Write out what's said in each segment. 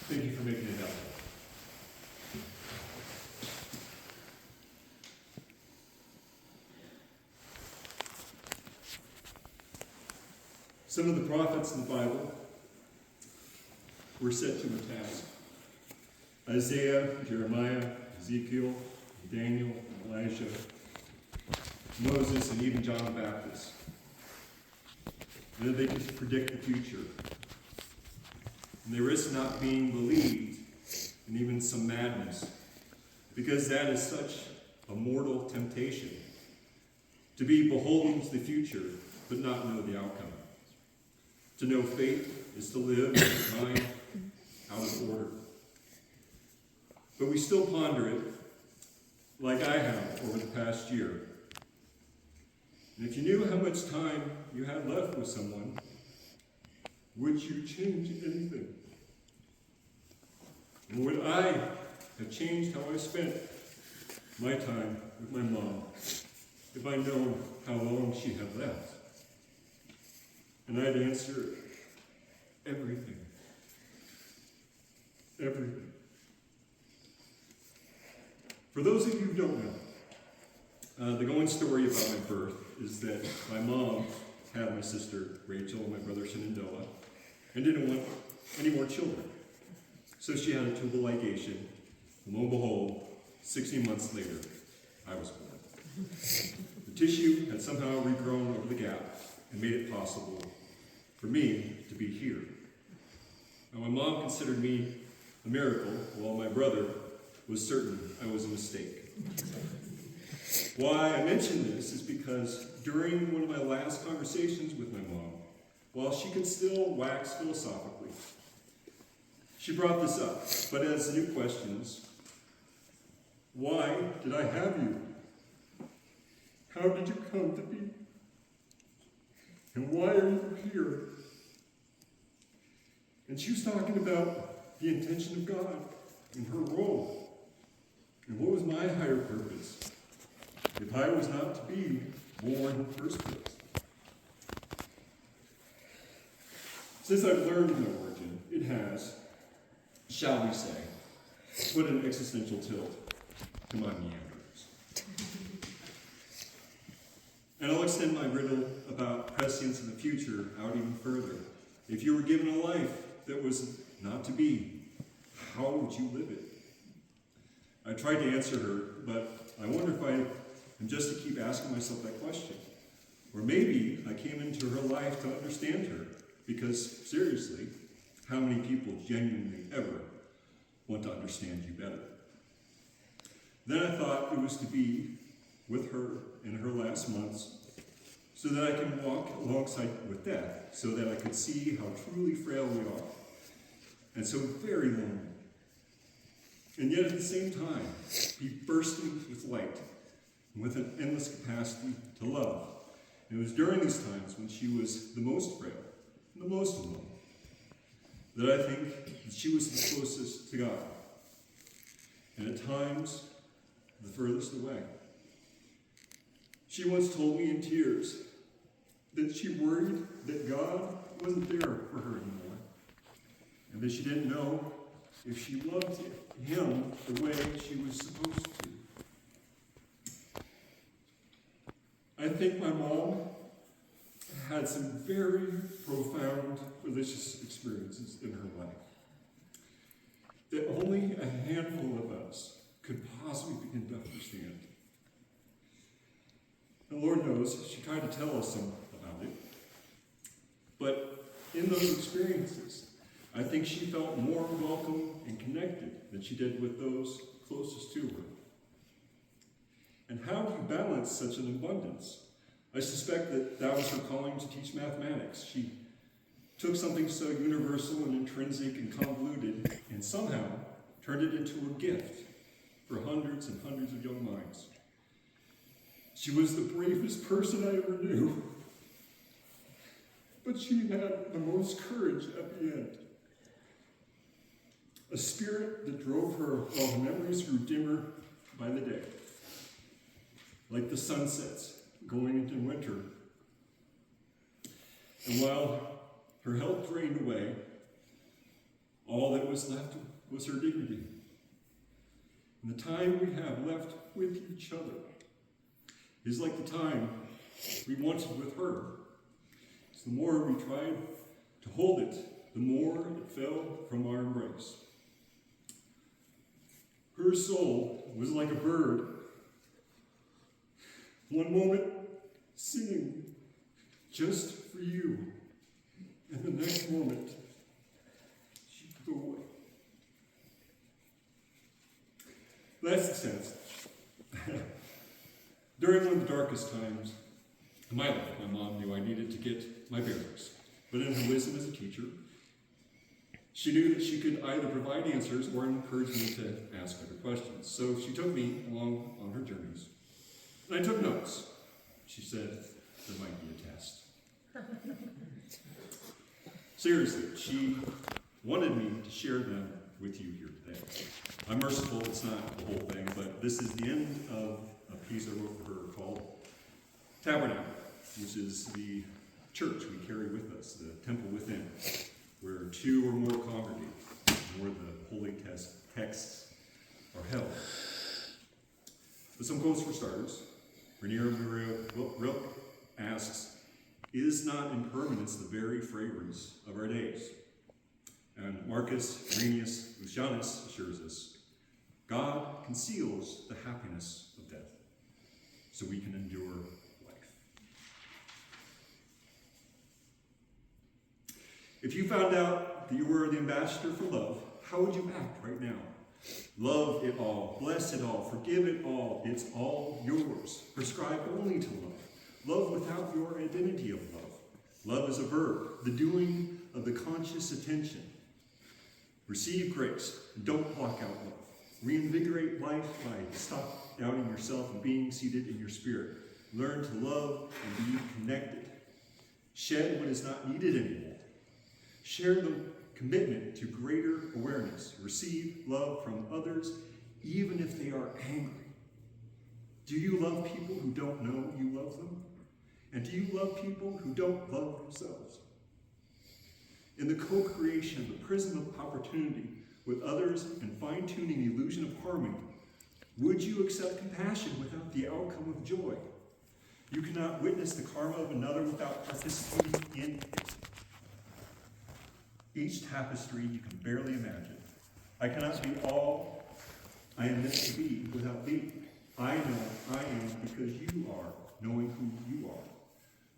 Thank you for making it happen. Some of the prophets in the Bible were set to a task. Isaiah, Jeremiah, Ezekiel, Daniel, Elijah, Moses, and even John the Baptist. And they could predict the future. And they risk not being believed, and even some madness, because that is such a mortal temptation, to be beholden to the future, but not know the outcome. To know fate is to live with a mind out of order. But we still ponder it, like I have over the past year. And if you knew how much time you had left with someone, would you change anything? And would I have changed how I spent my time with my mom if I'd known how long she had left? And I'd answer, everything. Everything. For those of you who don't know, the going story about my birth is that my mom had my sister Rachel and my brother Shenandoah and didn't want any more children. So she had a tubal ligation, and lo and behold, 16 months later, I was born. The tissue had somehow regrown over the gap and made it possible for me to be here. Now, my mom considered me a miracle, while my brother was certain I was a mistake. Why I mention this is because during one of my last conversations with my mom, while she could still wax philosophically, she brought this up, but as new questions. Why did I have you? How did you come to be? And why are you here? And she was talking about the intention of God and her role. And what was my higher purpose if I was not to be born in the first place? Since I've learned my origin, it has, shall we say, put an existential tilt to my meanders. And I'll extend my riddle about prescience in the future out even further. If you were given a life that was not to be, how would you live it? I tried to answer her, but I wonder if I am just to keep asking myself that question. Or maybe I came into her life to understand her, because seriously, how many people genuinely ever want to understand you better? Then I thought it was to be with her in her last months, so that I can walk alongside with death, so that I could see how truly frail we are, and so very lonely. And yet at the same time, be bursting with light, and with an endless capacity to love. And it was during these times when she was the most frail, and the most alone, that I think that she was the closest to God, and at times, the furthest away. She once told me in tears that she worried that God wasn't there for her anymore, and that she didn't know if she loved him the way she was supposed to. I think my mom had some very profound religious experiences in her life that only a handful of us could possibly begin to understand. And Lord knows, she tried to tell us some about it. But in those experiences, I think she felt more welcome and connected than she did with those closest to her. And how do you balance such an abundance? I suspect that was her calling to teach mathematics. She took something so universal and intrinsic and convoluted and somehow turned it into a gift for hundreds and hundreds of young minds. She was the bravest person I ever knew, but she had the most courage at the end. A spirit that drove her while the memories grew dimmer by the day, like the sunsets going into winter. And while her health drained away, All that was left was her dignity. And the time we have left with each other is like the time we wanted with her. So the more we tried to hold it, the more it fell from our embrace. Her soul was like a bird, one moment singing just for you, and the next moment she could go away. That's the sense. During one of the darkest times in my life, my mom knew I needed to get my bearings. But in her wisdom as a teacher, she knew that she could either provide answers or encourage me to ask better questions. So she took me along on her journeys. And I took notes. She said there might be a test. Seriously, she wanted me to share them with you here today. I'm merciful, it's not the whole thing, but this is the end of a piece I wrote for her called Tabernacle, which is the church we carry with us, the temple within, where two or more congregate, where the holy texts are held. But some quotes for starters. Rainier Rilke asks, "Is not impermanence the very fragrance of our days?" And Marcus Aurelius Lucianus assures us, "God conceals the happiness of death, so we can endure life." If you found out that you were the ambassador for love, how would you act right now? Love it all, bless it all, forgive it all, it's all yours. Prescribe only to love. Love without your identity of love. Love is a verb, the doing of the conscious attention. Receive grace, don't block out love. Reinvigorate life by stop doubting yourself and being seated in your spirit. Learn to love and be connected. Shed what is not needed anymore. Share the commitment to greater awareness. Receive love from others, even if they are angry. Do you love people who don't know you love them? And do you love people who don't love themselves? In the co-creation of the prism of opportunity with others and fine-tuning the illusion of harmony, would you accept compassion without the outcome of joy? You cannot witness the karma of another without participating in it. Each tapestry you can barely imagine. I cannot be all I am meant to be without thee. I know I am because you are, knowing who you are.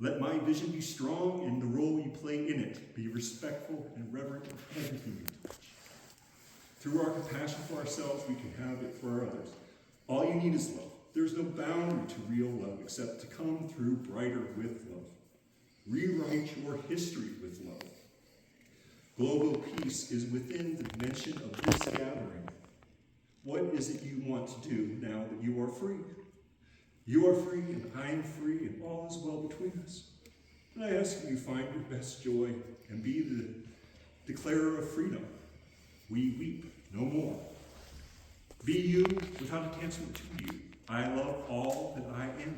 Let my vision be strong and the role you play in it. Be respectful and reverent in everything you touch. Through our compassion for ourselves, we can have it for our others. All you need is love. There's no boundary to real love except to come through brighter with love. Rewrite your history with love. Global peace is within the dimension of this gathering. What is it you want to do now that you are free? You are free, and I am free, and all is well between us. And I ask you find your best joy and be the declarer of freedom. We weep no more. Be you without attachment to you. I love all that I am.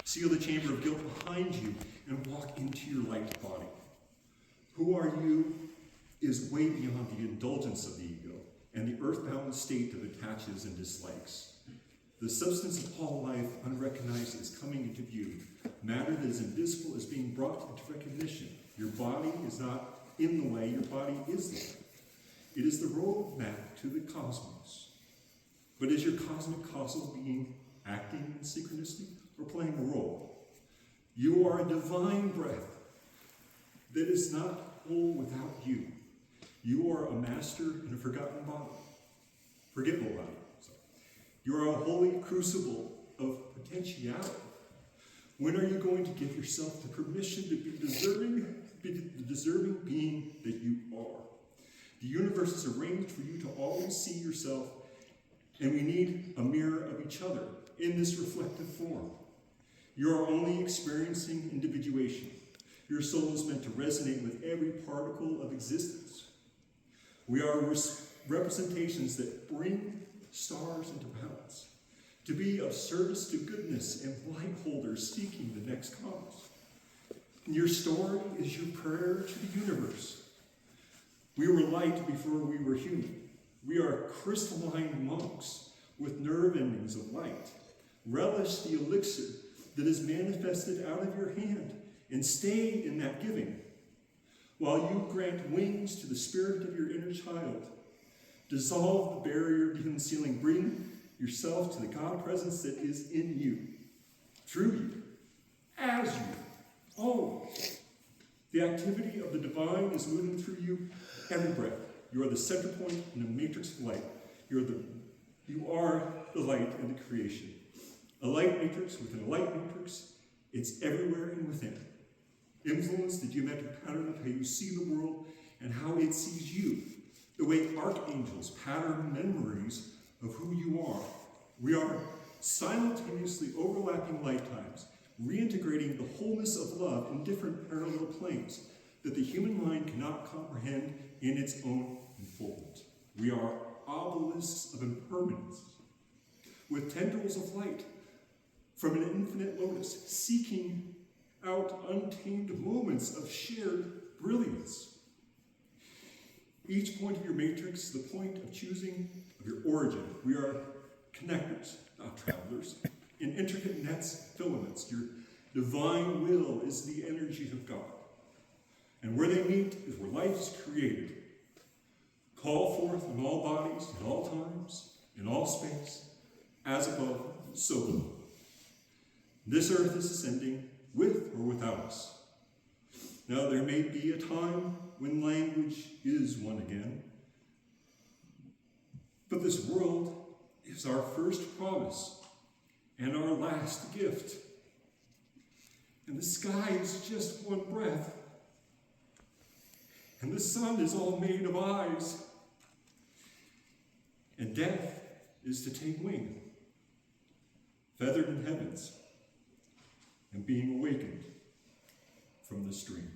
Seal the chamber of guilt behind you and walk into your light body. Who are you is way beyond the indulgence of the ego and the earthbound state of attaches and dislikes. The substance of all life, unrecognized, is coming into view. Matter that is invisible is being brought into recognition. Your body is not in the way, your body is the way. It is the roadmap to the cosmos. But is your cosmic causal being acting in synchronicity or playing a role? You are a divine breath that is not whole without you. You are a master in a forgotten body, forgetful body. You are a holy crucible of potentiality. When are you going to give yourself the permission to be the deserving being that you are? The universe is arranged for you to always see yourself, and we need a mirror of each other in this reflective form. You are only experiencing individuation. Your soul is meant to resonate with every particle of existence. We are representations that bring stars into balance, to be of service to goodness and light holders seeking the next cause. Your story is your prayer to the universe. We were light before we were human. We are crystalline monks with nerve endings of light. Relish the elixir that is manifested out of your hand and stay in that giving, while you grant wings to the spirit of your inner child. Dissolve the barrier concealing. Bring yourself to the God presence that is in you, through you, as you, always. The activity of the divine is moving through you every breath. You are the center point in a matrix of light. You are the light in the creation. A light matrix within a light matrix. It's everywhere and within. Influence the geometric pattern of how you see the world and how it sees you. The way archangels pattern memories of who you are. We are simultaneously overlapping lifetimes, reintegrating the wholeness of love in different parallel planes that the human mind cannot comprehend in its own unfoldment. We are obelisks of impermanence, with tendrils of light from an infinite lotus, seeking out untamed moments of shared brilliance. Each point of your matrix is the point of choosing of your origin. We are connectors, not travelers, in intricate nets, filaments. Your divine will is the energy of God. And where they meet is where life is created. Call forth in all bodies, in all times, in all space, as above, so below. This earth is ascending with or without us. Now there may be a time when language is one again, but this world is our first promise and our last gift. And the sky is just one breath, and the sun is all made of eyes, and death is to take wing, feathered in heavens, and being awakened from the stream.